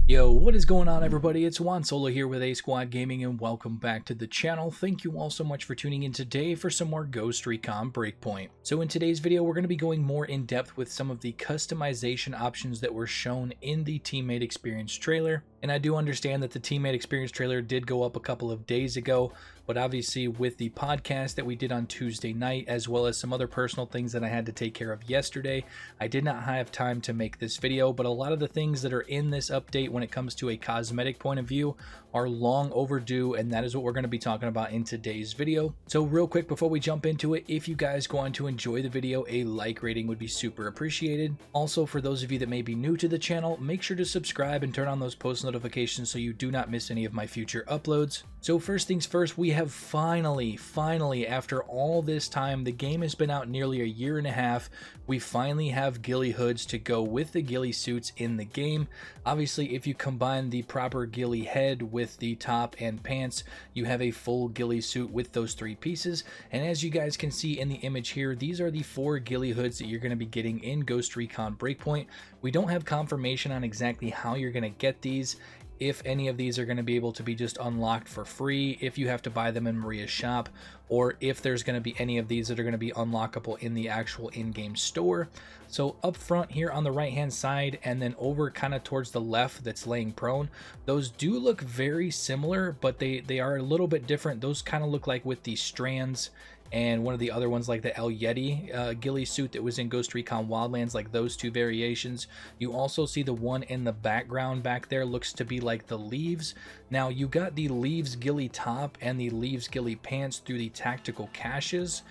Yo, what is going on, everybody? It's Juan Solo here with ASQD Gaming, and welcome back to the channel. Thank you all so much for tuning in today for some more Ghost Recon Breakpoint. So in today's video, we're going to be going more in depth with some of the customization options that were shown in the Teammate Experience trailer. And I do understand that the Teammate Experience trailer did go up a couple of days ago, but obviously with the podcast that we did on Tuesday night, as well as some other personal things that I had to take care of yesterday, I did not have time to make this video. But a lot of the things that are in this update when it comes to a cosmetic point of view are long overdue, and that is what we're going to be talking about in today's video. So real quick before we jump into it, if you guys go on to enjoy the video, a like rating would be super appreciated. Also, for those of you that may be new to the channel, make sure to subscribe and turn on those post notifications so you do not miss any of my future uploads. So first things first, we have finally, after all this time, the game has been out nearly a year and a half, we finally have ghillie hoods to go with the ghillie suits in the game. Obviously, if you combine the proper ghillie head with the top and pants, you have a full ghillie suit with those three pieces. And as you guys can see in the image here, these are the 4 ghillie hoods that you're going to be getting in Ghost Recon Breakpoint. We don't have confirmation on exactly how you're going to get these, if any of these are going to be able to be just unlocked for free, if you have to buy them in Maria's shop, or if there's going to be any of these that are going to be unlockable in the actual in-game store. So up front here on the right hand side, and then over kind of towards the left that's laying prone, those do look very similar, but they are a little bit different. Those kind of look like with the strands, and one of the other ones like the El Yeti ghillie suit that was in Ghost Recon Wildlands, like those two variations. You also see the one in the background back there looks to be like the Leaves. Now you got the Leaves ghillie top and the Leaves ghillie pants through the tactical caches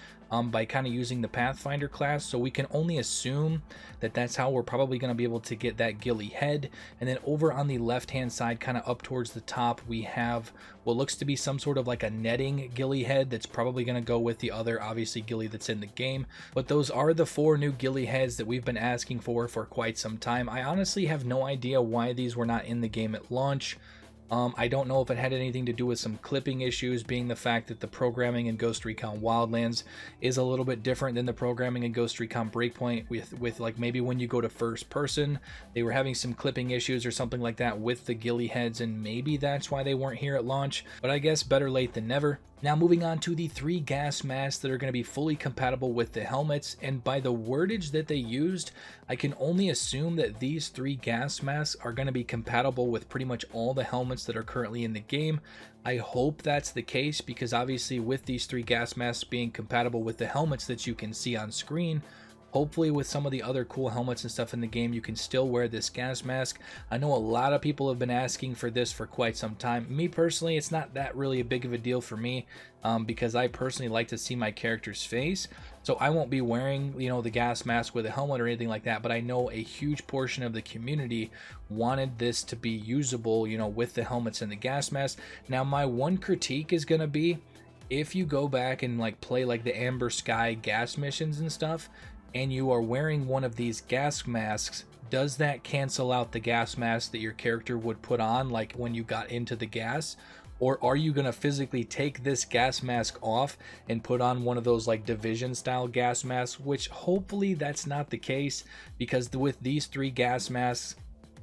by kind of using the Pathfinder class, so we can only assume that that's how we're probably going to be able to get that ghillie head. And then over on the left hand side, kind of up towards the top, we have what looks to be some sort of like a netting ghillie head that's probably going to go with the other obviously ghillie that's in the game. But those are the 4 new ghillie heads that we've been asking for quite some time. I honestly have no idea why these were not in the game at launch. I don't know if it had anything to do with some clipping issues, being the fact that the programming in Ghost Recon Wildlands is a little bit different than the programming in Ghost Recon Breakpoint, with like maybe when you go to first person, they were having some clipping issues or something like that with the ghillie heads, and maybe that's why they weren't here at launch, but I guess better late than never. Now moving on to the 3 gas masks that are going to be fully compatible with the helmets, and by the wordage that they used, I can only assume that these 3 gas masks are going to be compatible with pretty much all the helmets that are currently in the game. I hope that's the case, because obviously with these 3 gas masks being compatible with the helmets that you can see on screen, hopefully with some of the other cool helmets and stuff in the game, you can still wear this gas mask. I know a lot of people have been asking for this for quite some time. Me personally, it's not that really a big of a deal for me, because I personally like to see my character's face. So I won't be wearing, you know, the gas mask with a helmet or anything like that, but I know a huge portion of the community wanted this to be usable, you know, with the helmets and the gas mask. Now my one critique is going to be, if you go back and like play like the Amber Sky gas missions and stuff, and you are wearing one of these gas masks, does that cancel out the gas mask that your character would put on like when you got into the gas? Or are you going to physically take this gas mask off and put on one of those like Division style gas masks, which hopefully that's not the case, because with these 3 gas masks,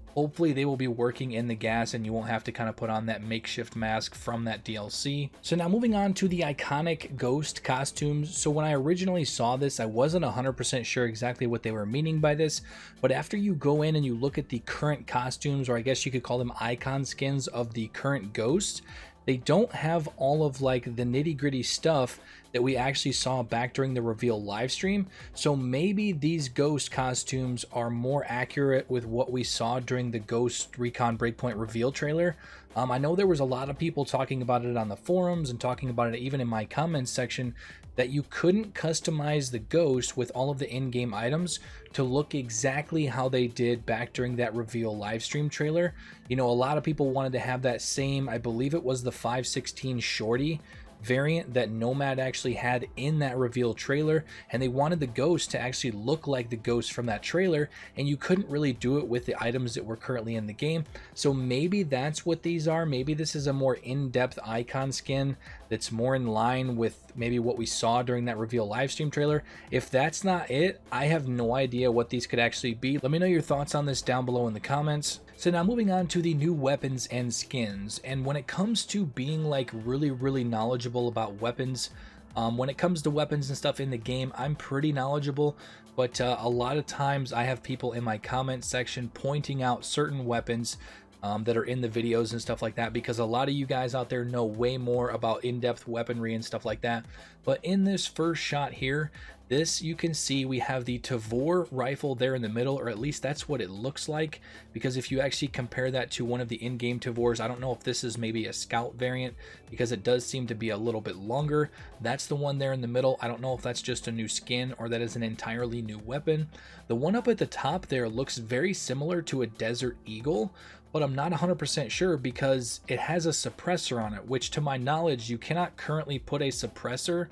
hopefully they will be working in the gas and you won't have to kind of put on that makeshift mask from that DLC. So now moving on to the iconic Ghost costumes. So when I originally saw this, I wasn't 100% sure exactly what they were meaning by this, but after you go in and you look at the current costumes, or I guess you could call them icon skins of the current Ghost, they don't have all of like the nitty-gritty stuff that we actually saw back during the reveal live stream. So maybe these Ghost costumes are more accurate with what we saw during the Ghost Recon Breakpoint reveal trailer. I know there was a lot of people talking about it on the forums and talking about it even in my comments section, that you couldn't customize the Ghost with all of the in-game items to look exactly how they did back during that reveal live stream trailer. You know, a lot of people wanted to have that same, I believe it was the 516 shorty variant that Nomad actually had in that reveal trailer, and they wanted the ghost to actually look like the ghost from that trailer, and you couldn't really do it with the items that were currently in the game. So maybe that's what these are. Maybe this is a more in-depth icon skin that's more in line with maybe what we saw during that reveal livestream trailer. If that's not it, I have no idea what these could actually be. Let me know your thoughts on this down below in the comments. So now moving on to the new weapons and skins, and when it comes to being like really knowledgeable about weapons, when it comes to weapons and stuff in the game, I'm pretty knowledgeable, but a lot of times I have people in my comment section pointing out certain weapons that are in the videos and stuff like that, because a lot of you guys out there know way more about in-depth weaponry and stuff like that. But in this first shot here, this, you can see we have the Tavor rifle there in the middle, or at least that's what it looks like, because if you actually compare that to one of the in-game Tavors, I don't know if this is maybe a scout variant, because it does seem to be a little bit longer. That's the one there in the middle. I don't know if that's just a new skin or that is an entirely new weapon. The one up at the top there looks very similar to a Desert Eagle, but I'm not 100% sure because it has a suppressor on it, which to my knowledge, you cannot currently put a suppressor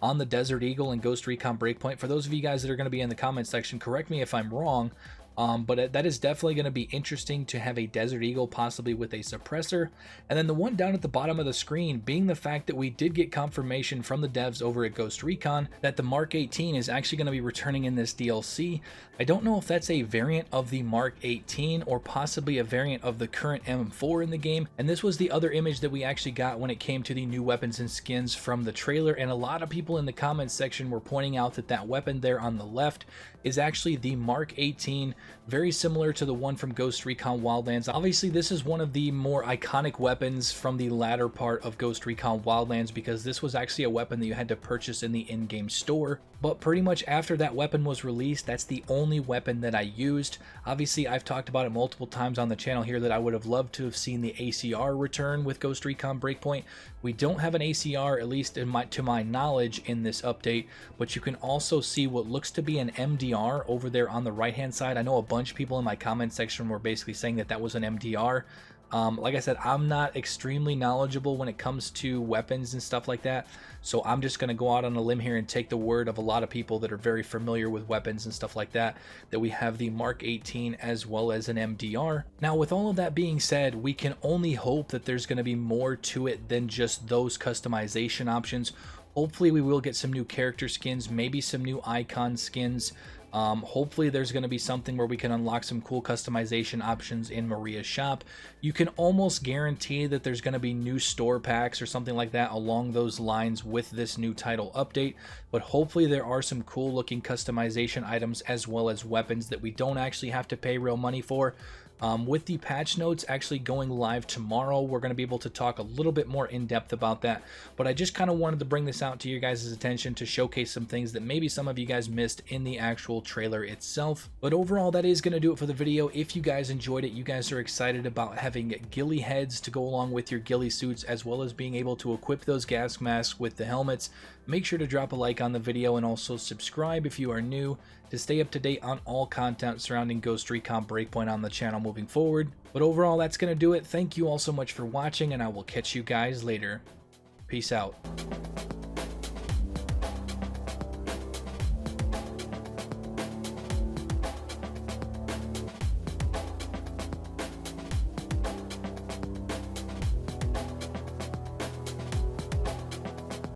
on the Desert Eagle and Ghost Recon Breakpoint. For those of you guys that are going to be in the comment section, correct me if I'm wrong, but that is definitely going to be interesting to have a Desert Eagle possibly with a suppressor. And then the one down at the bottom of the screen being the fact that we did get confirmation from the devs over at Ghost Recon that the Mark 18 is actually going to be returning in this DLC. I don't know if that's a variant of the Mark 18 or possibly a variant of the current M4 in the game. And this was the other image that we actually got when it came to the new weapons and skins from the trailer. And a lot of people in the comments section were pointing out that that weapon there on the left is actually the Mark 18, very similar to the one from Ghost Recon Wildlands. Obviously, this is one of the more iconic weapons from the latter part of Ghost Recon Wildlands, because this was actually a weapon that you had to purchase in the in-game store. But pretty much after that weapon was released, that's the only weapon that I used. Obviously, I've talked about it multiple times on the channel here that I would have loved to have seen the ACR return with Ghost Recon Breakpoint. We don't have an ACR, at least to my knowledge, in this update, but you can also see what looks to be an MDR over there on the right-hand side. I know a bunch of people in my comment section were basically saying that that was an MDR. Like I said, I'm not extremely knowledgeable when it comes to weapons and stuff like that, so I'm just going to go out on a limb here and take the word of a lot of people that are very familiar with weapons and stuff like that, that we have the Mark 18 as well as an MDR. Now, with all of that being said, we can only hope that there's going to be more to it than just those customization options. Hopefully we will get some new character skins, maybe some new icon skins. Hopefully there's going to be something where we can unlock some cool customization options in Maria's shop. You can almost guarantee that there's going to be new store packs or something like that along those lines with this new title update, but hopefully there are some cool looking customization items as well as weapons that we don't actually have to pay real money for. With the patch notes actually going live tomorrow, we're going to be able to talk a little bit more in depth about that, but I just kind of wanted to bring this out to your guys' attention to showcase some things that maybe some of you guys missed in the actual trailer itself. But overall, that is going to do it for the video. If you guys enjoyed it, you guys are excited about having ghillie heads to go along with your ghillie suits, as well as being able to equip those gas masks with the helmets, make sure to drop a like on the video and also subscribe if you are new to stay up to date on all content surrounding Ghost Recon Breakpoint on the channel moving forward. But overall, that's going to do it. Thank you all so much for watching, and I will catch you guys later. Peace out.